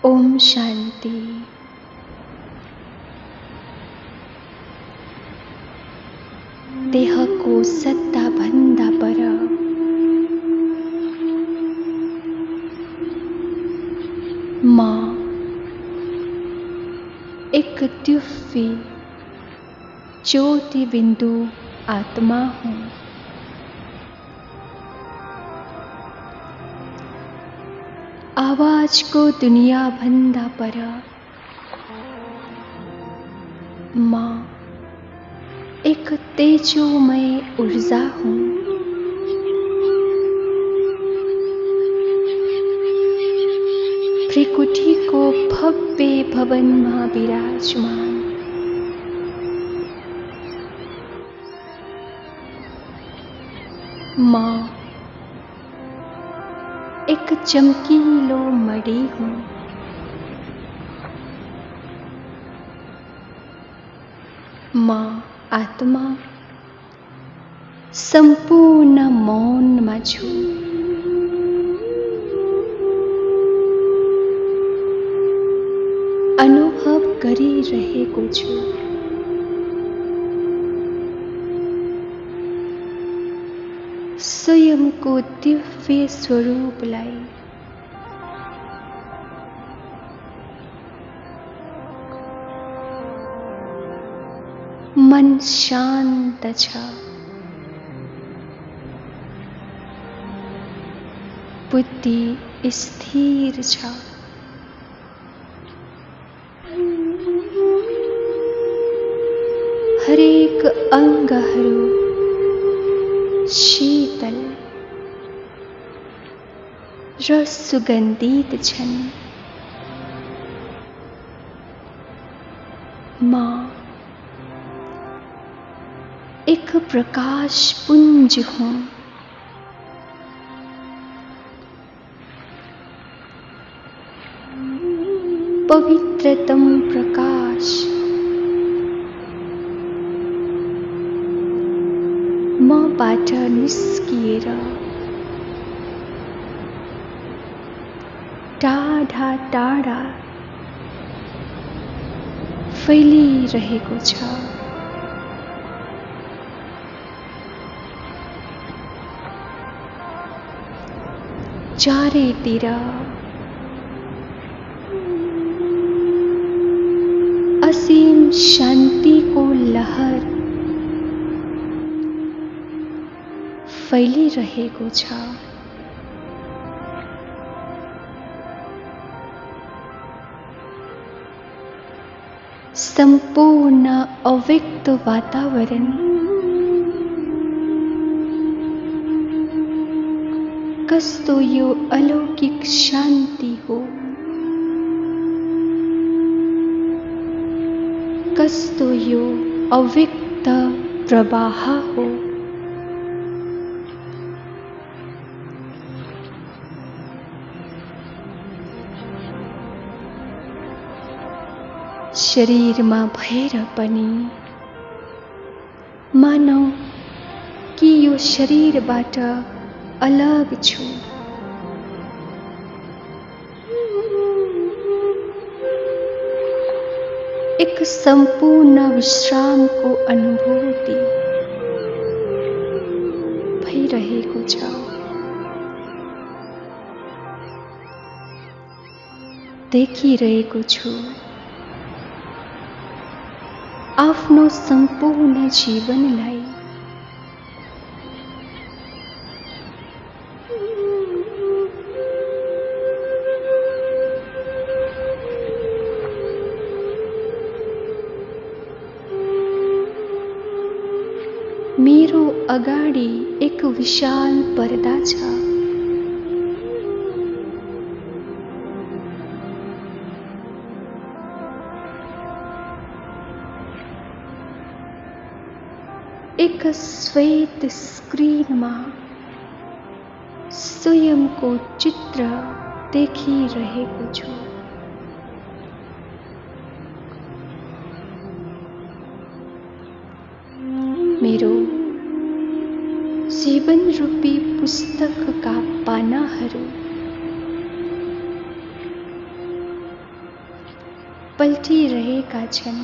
ओम शान्ति। देहको सत्ताभन्दा पर म एक दिव्य ज्योति बिंदु आत्मा हूँ। आवाज को दुनिया भन्दा पर म एक तेजोमय ऊर्जा हूँ। भृकुटी को भव्य भवन में विराजमान म एक चमकीलो मणि हूँ। म आत्मा संपूर्ण मौनमा छु। अनुभव गरिरहेको छु। स्वयंको दिव्य स्वरूपलाई मन शान्त छ। बुद्धि स्थिर छ। हरेक अंगहरू शीतल र सुगन्धित छन्। म एक प्रकाश पुंज हूँ। पवित्रतम प्रकाश मबाट निस्किएर टाढा टाढा फैलिरहेको छ। चारैतिर असीम शान्तिको लहर फैलिरहेको छ। सम्पूर्ण अव्यक्त वातावरण कस्तो यो अलौकिक शान्ति हो। कस्तो यो अव्यक्त प्रवाह हो। शरीरमा भएर पनि मानौ कि यो शरीरबाट अलग छु। एक सम्पूर्ण विश्रामको अनुभूति भइरहेको छ। देखिरहेको छु आफ्नो सम्पूर्ण जीवनलाई मेरो अगाडि एक विशाल पर्दा छ। एक श्वेत स्क्रिनमा स्वयंको चित्र देखिरहेको छु। मेरो जीवन रूपी पुस्तकका पानाहरू पल्टिरहेका छन्।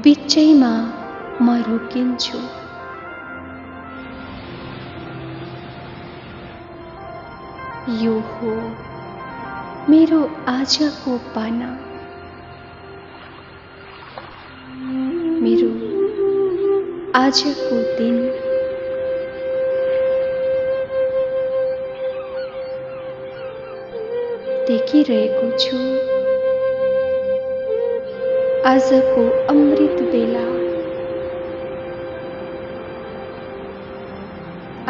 बिचैमा म रोकिन्छु। यो हो मेरो आजको पाना, मेरो आजको दिन। देखिरहेको छु आजको अमृत बेला,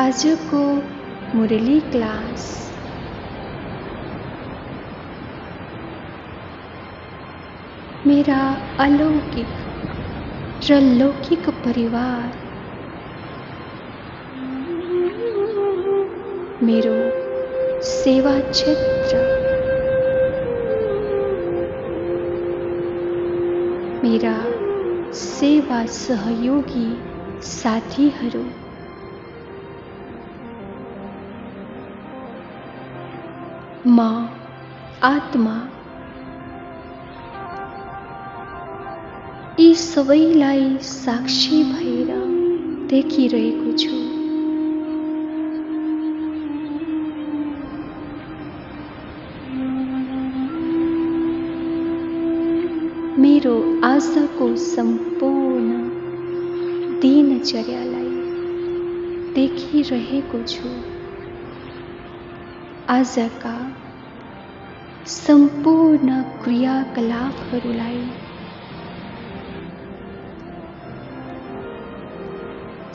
आजको मुरली क्लास। मेरा अलौकिक र लौकिक परिवार, मेरो सेवा क्षेत्र, मेरा सेवा सहयोगी साथीहरू, म आत्मा, यी सबैलाई साक्षी भएर देखिरहेको छु। मेरो आजको सम्पूर्ण दिनचर्यालाई देखिरहेको छु। आजका सम्पूर्ण क्रियाकलापहरूलाई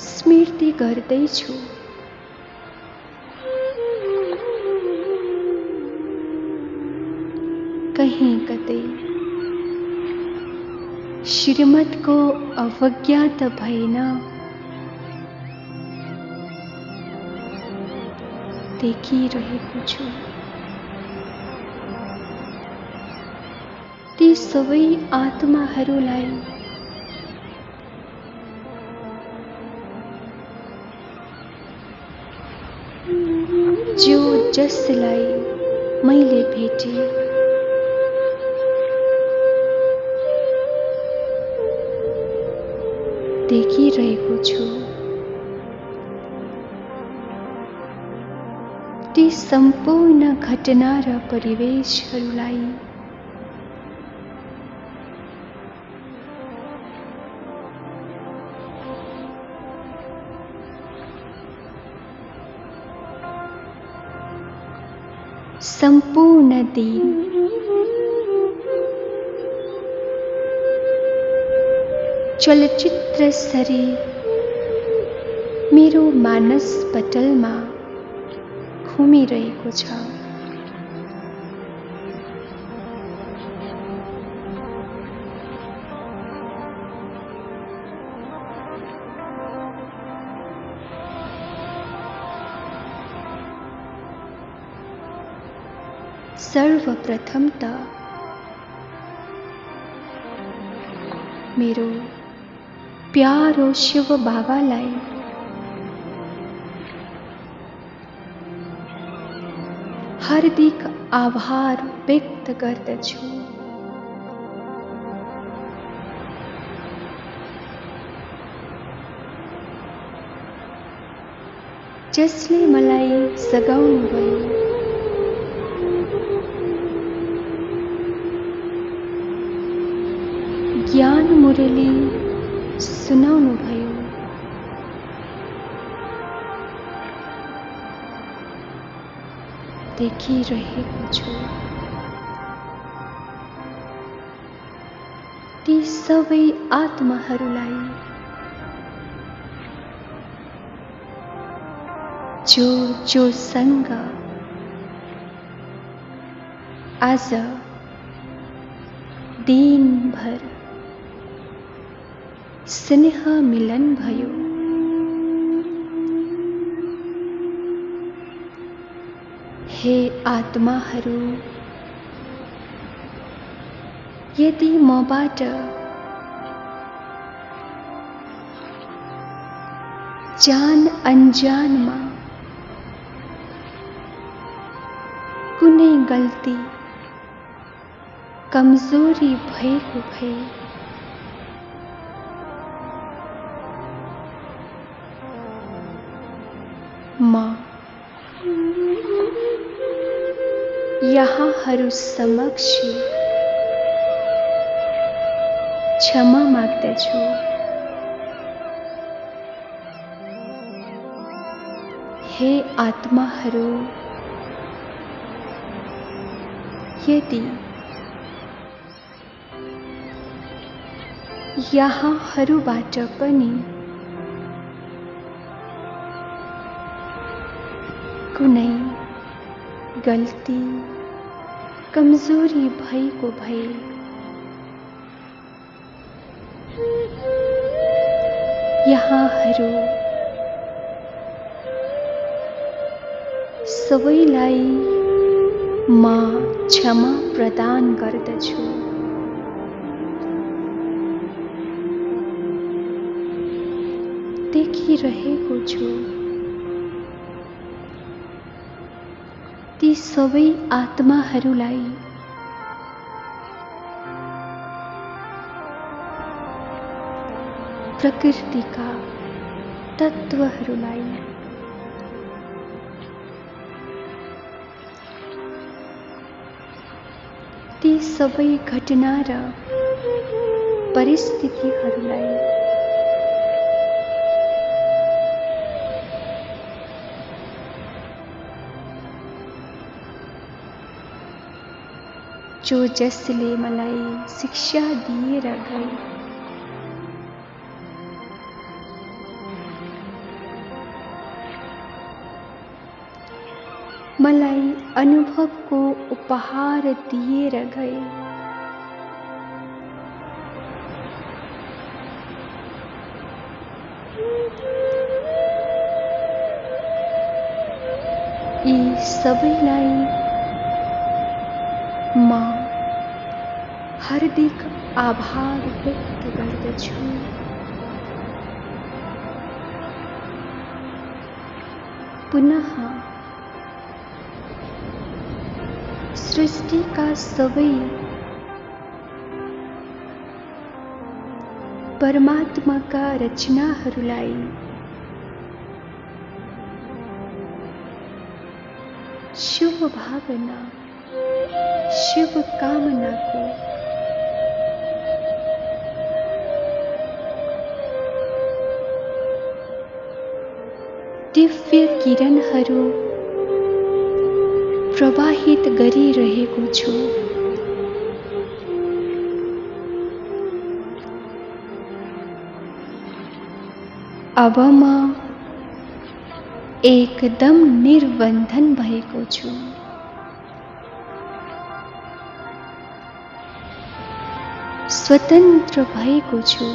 स्मृति गर्दैछु। कहीं कतै श्रीमतको अवज्ञा त भएन, देखिरहेको छु। ती सबै आत्माहरूलाई जो जसलाई मैले भेटे, देखिरहेको छु। ती सम्पूर्ण घटना र परिवेशहरूलाई सम्पूर्ण दिन चलचित्र सरी मेरो मानस पटलमा घुमिरहेको छ। सर्वप्रथम त मेरो प्यारो शिव बाबालाई हार्दिक आभार व्यक्त गर्दछु। जसले मलाई सघाउनुभयो, ज्ञान मुरली सुनाउनुभयो, देखिरहेको छु। ती सबै आत्माहरूलाई जो जोसँग आज दिनभर स्नेह मिलन भयो, हे आत्माहरू, यदि मबाट जान अनजानमा कुनै गल्ती कमजोरी भएको भए म यहाँहरू समक्ष क्षमा माग्दछु। हे आत्माहरू, यदि यहाँहरूबाट पनि कुनै गल्ती कमजोरी भएको भए यहाँहरू सबैलाई म क्षमा प्रदान गर्दछु। देखिरहेको छु ती सबै आत्माहरूलाई प्रकृतिका तत्त्वहरूलाई ती सबै घटना र परिस्थितिहरूलाई जो जसले मलाई शिक्षा दिएर गए, मलाई अनुभवको उपहार दिएर गए, यी सबैलाई म हार्दिक आभार व्यक्त गर्दछु। पुनः सृष्टिका सबै परमात्माका रचनाहरूलाई शुभ भावना, शुभ कामनाको दिव्य किरणहरू प्रवाहित गरिरहेको छु। अब म एकदम निर्बन्धन भएको छु। स्वतन्त्र भएको छु।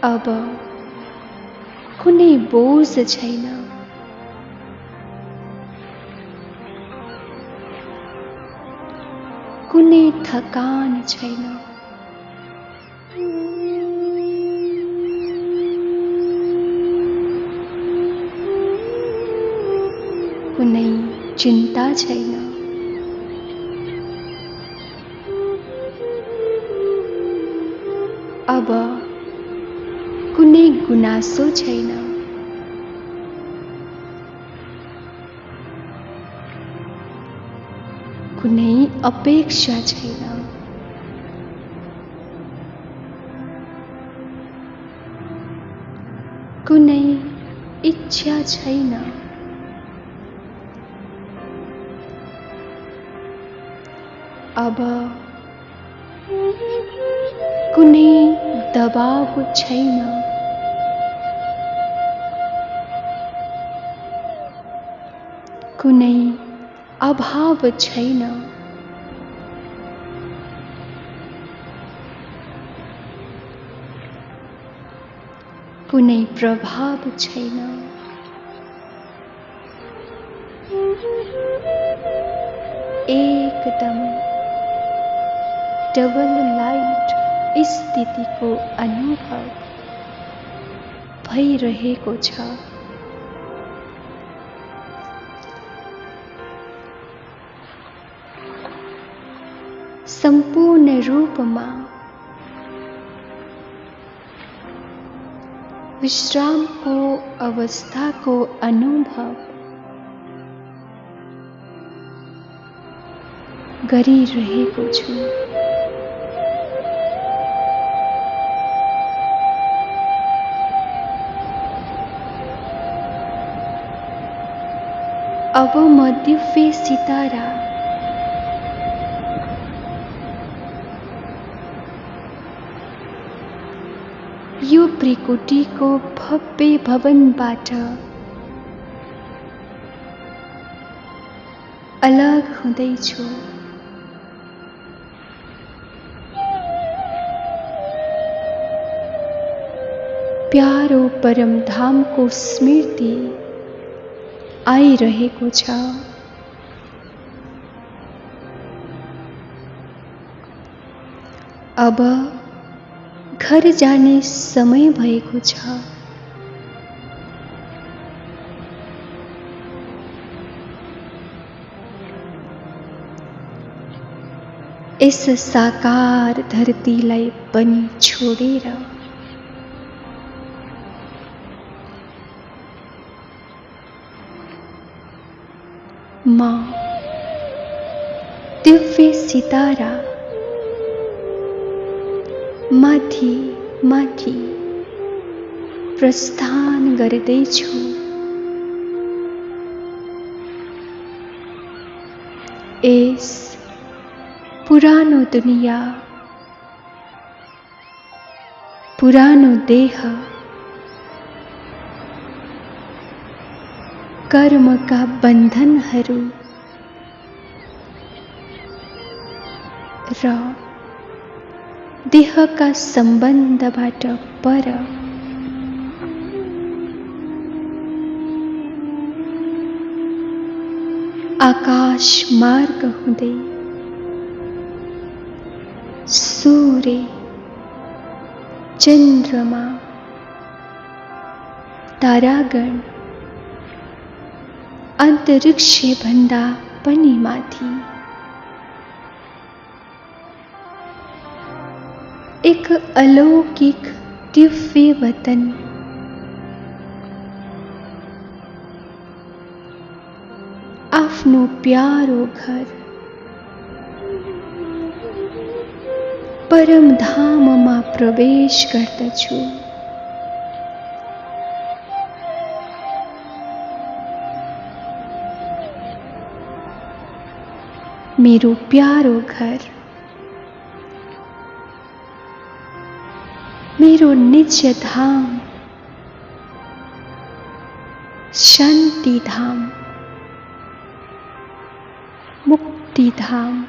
अब कुनै बोझ छैन। कुनै थकान छैन। कुनै चिन्ता छैन। अब कुनै गुनासो छैन। कुनै अपेक्षा छैन। कुनै इच्छा छैन। अब कुनै दबाव छैन। कुनै अभाव छैन। कुनै प्रभाव छैन। एकदम डबल लाइट स्थितिको अनुभव भइरहेको छ। पूर्ण रूपमा विश्रामको अवस्थाको अनुभव गरिरहेको छु। अब म दिव्य सितारा यो प्रकृतिको भव्य भवनबाट अलग हुँदैछु। प्यारो परमधामको स्मृति आइरहेको छ। अब घर जाने समय भएको छ। यस साकार धरतीलाई पनि छोडेर म दिव्य सितारा माथि माथि प्रस्थान गर्दैछु। यस पुरानो दुनिया, पुरानो देह, कर्मका बन्धनहरू र देहका सम्बन्धबाट पर आकाश मार्ग हुँदै सूर्य, चन्द्रमा, तारागण, अन्तरिक्ष भन्दा पनि माथि एक अलौकिक दिव्य वतन, आफ्नो प्यारो घर परमधाममा प्रवेश गर्दछु। मेरो प्यारो घर, मेरो निज धाम, शान्ति धाम, मुक्ति धाम,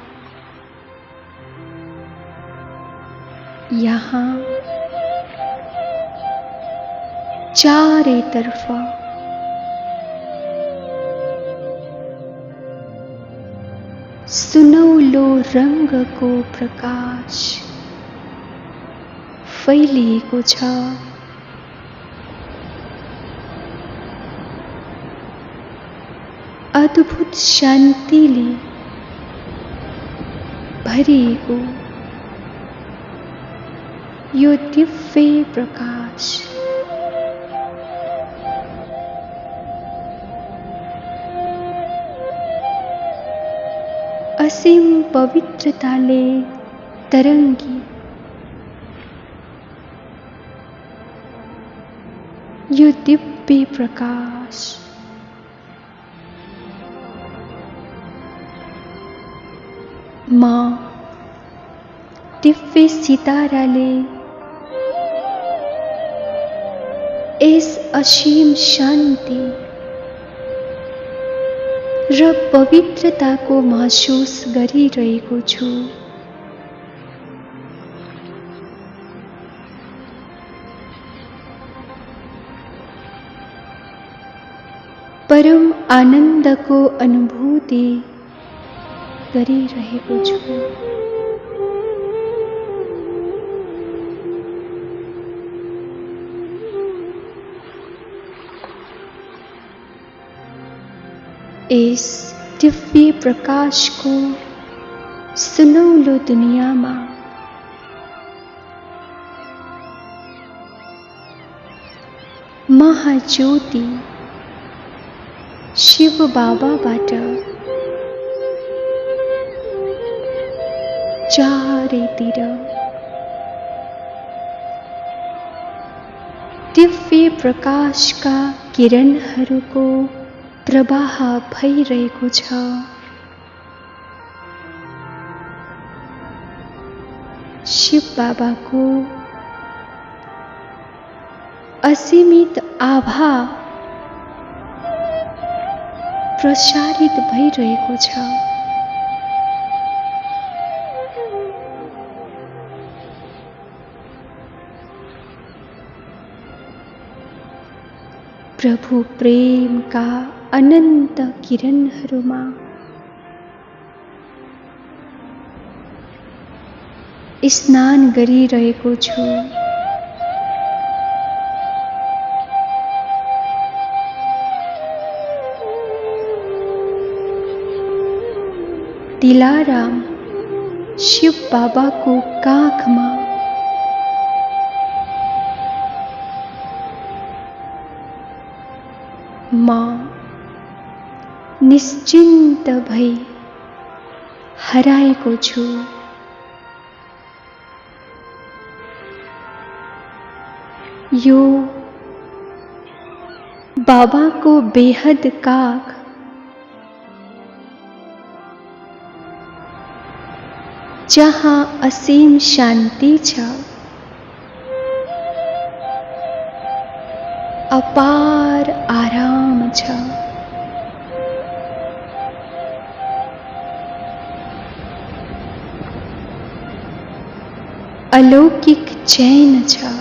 यहाँ चारैतर्फ सुनौलो रङ्गको प्रकाश फैलिएको छ। अद्भुत शान्तिले भरिएको यो दिव्य प्रकाश असीम पवित्रताले तरङ्गी यो दिव्य प्रकाश म दिव्य सिताराले यस असीम शान्ति र पवित्रताको महसुस गरिरहेको छु। परम आनन्दको अनुभूति गरिरहेको छु। यस दिव्य प्रकाशको सुनौलो दुनियाँमा महाज्योति शिव बाबाबाट चारैतिर दिव्य प्रकाशका किरणहरूको प्रवाह भइरहेको छ। शिव बाबाको असीमित आभा प्रसारित भइरहेको छ। प्रभु प्रेमका अनन्त किरणहरूमा स्नान गरिरहेको छु। दिलाराम शिव बाबाको काखमा म निश्चिन्त भई हराएको छु। यो बाबाको बेहद काख जहाँ असीम शान्ति छ, अपार आराम छ। अलौकिक चैन छ।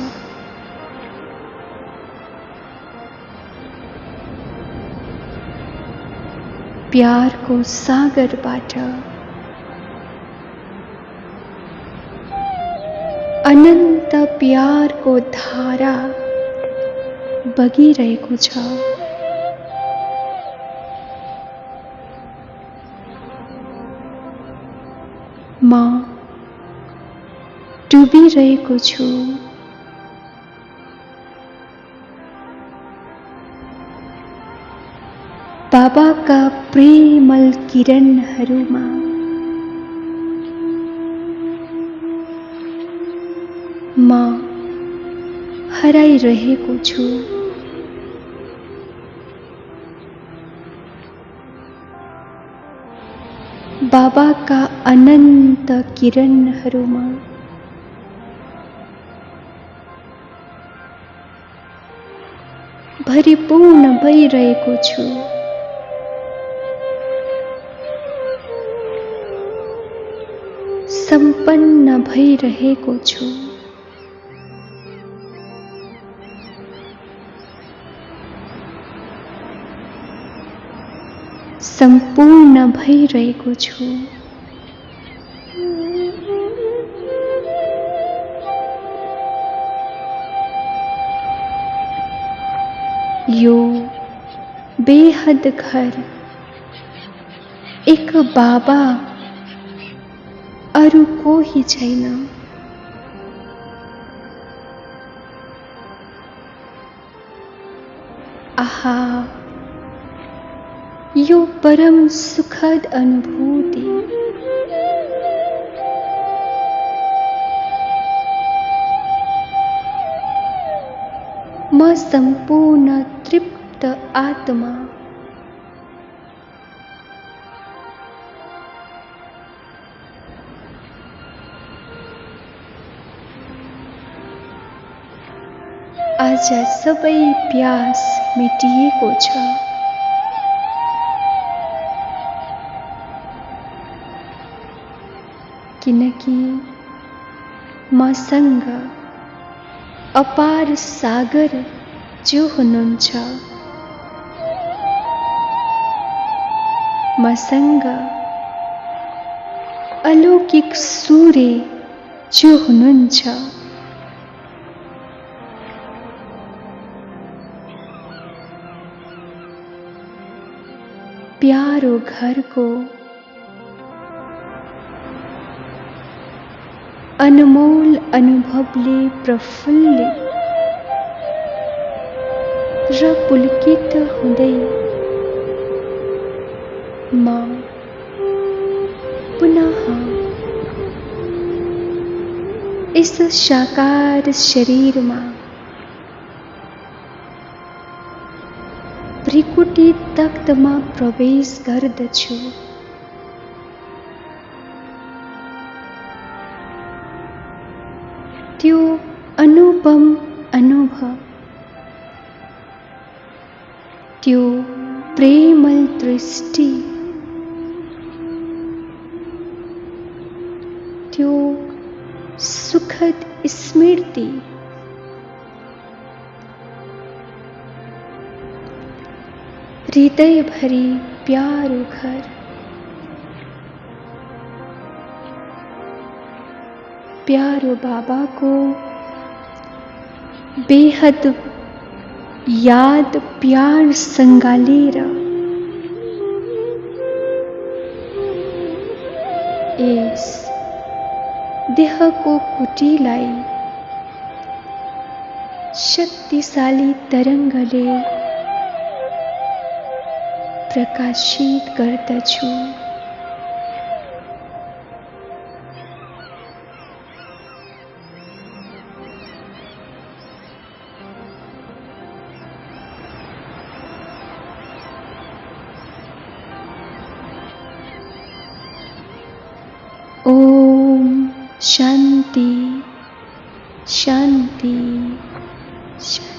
प्यारको सागरबाट अनन्त प्यारको धारा बगिरहेको छ। म डुबिरहेको छु। बाबाका प्रेमल किरणहरूमा म हराइरहेको छु। बाबाका अनन्त किरणहरूमा भरिपूर्ण भइरहेको छु। सम्पन्न भइरहेको छु। सम्पूर्ण भइरहेको छु। यो बेहद घर एक बाबा अरू कोही छैन। आहा, यो परम सुखद अनुभूति। म सम्पूर्ण तृप्त आत्मा। आज सबै प्यास मेटिएको छ। किनकि मसँग अपार सागर जो हुनुहुन्छ, मसँग अलौकिक सूर्य जो हुनुहुन्छ, प्यारो घरको अनमोल अनुभवले प्रफुल्लित र पुलकित हुँदै म पुनः यस साकार शरीरमा भृकुटी तख्तमा प्रवेश गर्दछु। त्यो अनुपम अनुभव, त्यो प्रेमल दृष्टि, त्यो सुखद स्मृति हृदयभरि प्यारो घर, प्यारो बाबाको बेहद याद प्यार सँगालेर यस देहको कुटीलाई शक्तिशाली तरङ्गले प्रकाशित गर्दछु। ओम शांति शांति शांति।